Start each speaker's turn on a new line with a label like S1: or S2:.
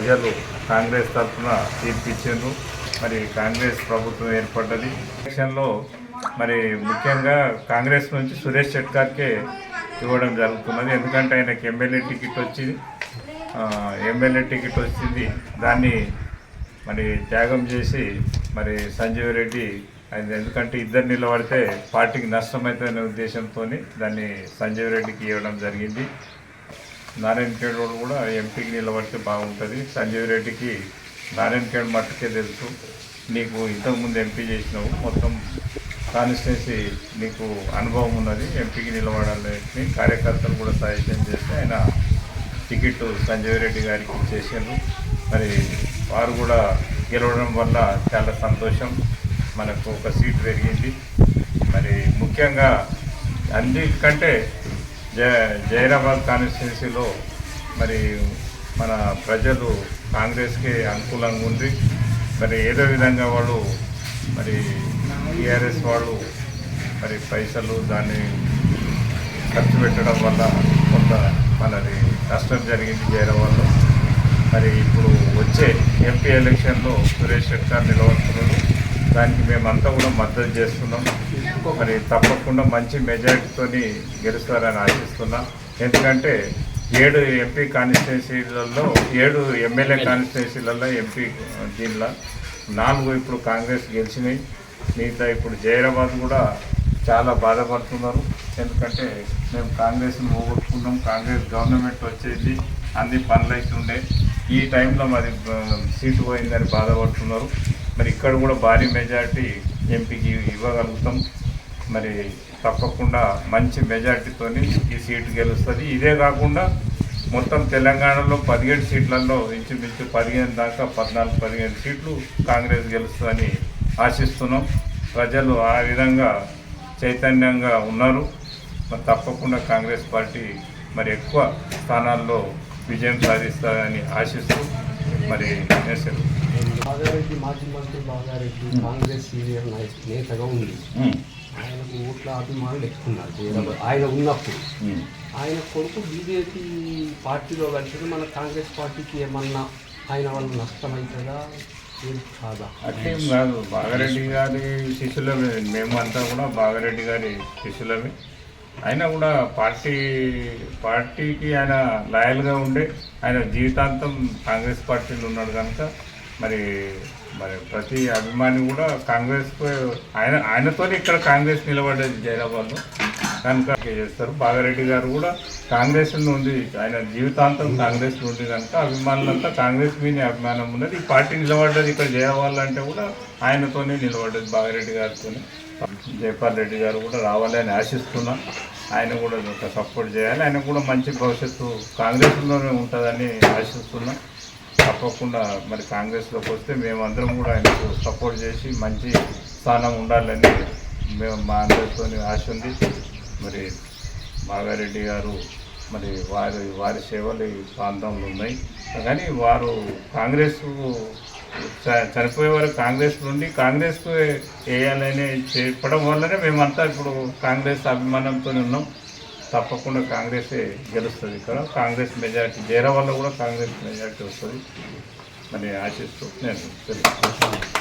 S1: ప్రజలు కాంగ్రెస్ తరఫున తీర్పిచ్చారు. మరి కాంగ్రెస్ ప్రభుత్వం ఏర్పడ్డది. ఎలక్షన్లో మరి ముఖ్యంగా కాంగ్రెస్ నుంచి సురేష్ షెట్కార్కే ఇవ్వడం జరుగుతున్నది. ఎందుకంటే ఆయనకి ఎమ్మెల్యే టికెట్ వచ్చింది. దాన్ని మరి త్యాగం చేసి మరి సంజీవ్ రెడ్డి ఆయన, ఎందుకంటే ఇద్దరు నిలబడితే పార్టీకి నష్టమవుతుందనే ఉద్దేశంతో దాన్ని సంజీవ్ రెడ్డికి ఇవ్వడం జరిగింది. నారాయణఖేడ్ వాళ్ళు కూడా ఎంపీకి నిలబడితే బాగుంటుంది. సంజీవ్ రెడ్డికి నారాయణఖేడ్ మట్టుకే తెలుసు, నీకు ఇంతకుముందు ఎంపీ చేసినావు, మొత్తం కాన్స్టిట్యున్సీ నీకు అనుభవం ఉన్నది, ఎంపీకి నిలబడాలని కార్యకర్తలు కూడా సజెషన్ చేస్తే ఆయన టికెట్ సంజీవ్ రెడ్డి గారికి ఇచ్చేసారు. మరి వారు కూడా గెలవడం వల్ల చాలా సంతోషం, మనకు ఒక సీట్ పెరిగింది. మరి ముఖ్యంగా అన్నిటికంటే జైరాబాద్ కాన్స్టిట్యున్సీలో మరి మన ప్రజలు కాంగ్రెస్కి అనుకూలంగా ఉంది. మరి ఏదో విధంగా వాళ్ళు మరి టీఆర్ఎస్ వాళ్ళు మరి పైసలు దాన్ని ఖర్చు పెట్టడం వల్ల కొంత మనది నష్టం జరిగింది జైరాబాద్లో. మరి ఇప్పుడు వచ్చే ఎంపీ ఎలక్షన్లో సురేష్ షెట్కార్ నిలబడుతున్నారు. దానికి మేమంతా కూడా మద్దతు చేస్తున్నాం. మరి తప్పకుండా మంచి మెజారిటీతో గెలుస్తారని ఆశిస్తున్నాం. ఎందుకంటే 7 ఎంపీ కాన్స్టిట్యున్సీలలో 7 ఎమ్మెల్యే కాన్స్టిట్యున్సీలలో ఎంపీ దీనిలో 4 ఇప్పుడు కాంగ్రెస్ గెలిచినాయి. మిగతా ఇప్పుడు జైరాబాద్ కూడా చాలా బాధపడుతున్నారు. ఎందుకంటే మేము కాంగ్రెస్ని పోగొట్టుకున్నాం, కాంగ్రెస్ గవర్నమెంట్ వచ్చేది, అన్ని పనులు అవుతుండే, ఈ టైంలో మరి సీటు పోయిందని బాధపడుతున్నారు. మరి ఇక్కడ కూడా భారీ మెజారిటీ ఎంపీకి ఇవ్వగలుగుతాం. మరి తప్పకుండా మంచి మెజారిటీతో ఈ సీటు గెలుస్తుంది. ఇదే కాకుండా మొత్తం తెలంగాణలో 17 సీట్లలో ఇంచుమించు 15 దాకా 14-15 సీట్లు కాంగ్రెస్ గెలుస్తుందని ఆశిస్తున్నాం. ప్రజలు ఆ విధంగా చైతన్యంగా ఉన్నారు. మరి తప్పకుండా కాంగ్రెస్ పార్టీ మరి ఎక్కువ స్థానాల్లో విజయం సాధిస్తారని ఆశిస్తూ మరి
S2: బాగారెడ్డి మాజీ మంత్రి బాగారెడ్డి కాంగ్రెస్ సీనియర్ నేతగా ఉంది. ఆయనకు ఓట్ల అభిమానులు ఎక్కున్నారు. ఆయన ఉన్నప్పుడు ఆయన కొడుకు బీజేపీ పార్టీలో కలిసి మన కాంగ్రెస్ పార్టీకి ఏమన్నా ఆయన వల్ల నష్టమవుతుందా కాదా?
S1: అట్లేం కాదు. బాగారెడ్డి గారి శిష్యులమే మేమంతా కూడా, బాగారెడ్డి గారి శిష్యులమే. ఆయన కూడా పార్టీకి ఆయన లాయల్గా ఉండే ఆయన జీవితాంతం కాంగ్రెస్ పార్టీలో ఉన్నాడు కనుక మరి ప్రతి అభిమాని కూడా కాంగ్రెస్కు ఆయనతో ఇక్కడ కాంగ్రెస్ నిలబడేది జైరాబాద్లో కనుక చేస్తారు. బాగారెడ్డి గారు కూడా కాంగ్రెస్ నుండి ఆయన జీవితాంతం కాంగ్రెస్ నుండి కనుక అభిమానులంతా కాంగ్రెస్ మీద అభిమానం ఉన్నది. ఈ పార్టీ నిలబడ్డది ఇక్కడ జైరాబాద్ అంటే కూడా ఆయనతోనే నిలబడ్డది, బాగారెడ్డి గారితోనే. జైపాల్ రెడ్డి గారు కూడా రావాలని ఆశిస్తున్నా. ఆయన కూడా ఒక సపోర్ట్ చేయాలి. ఆయన కూడా మంచి భవిష్యత్తు కాంగ్రెస్లోనే ఉంటుందని ఆశిస్తున్నా. తప్పకుండా మరి కాంగ్రెస్లోకి వస్తే మేమందరం కూడా ఆయనకు సపోర్ట్ చేసి మంచి స్థానం ఉండాలని మేము మా అందరితో ఆశ ఉంది. మరి బాగారెడ్డి గారు మరి వారి సేవలు ఈ ప్రాంతంలో ఉన్నాయి. కానీ వారు కాంగ్రెస్ చనిపోయే వరకు కాంగ్రెస్ నుండి కాంగ్రెస్కు వేయాలని చెప్పడం వల్లనే మేమంతా ఇప్పుడు కాంగ్రెస్ అభిమానంతో ఉన్నాం. తప్పకుండా కాంగ్రెసే గెలుస్తుంది. ఇక్కడ కాంగ్రెస్ మెజారిటీ జైరాబాద్లో కూడా కాంగ్రెస్ మెజారిటీ వస్తుంది మరి ఆశిస్తూ నేను తెలుసు.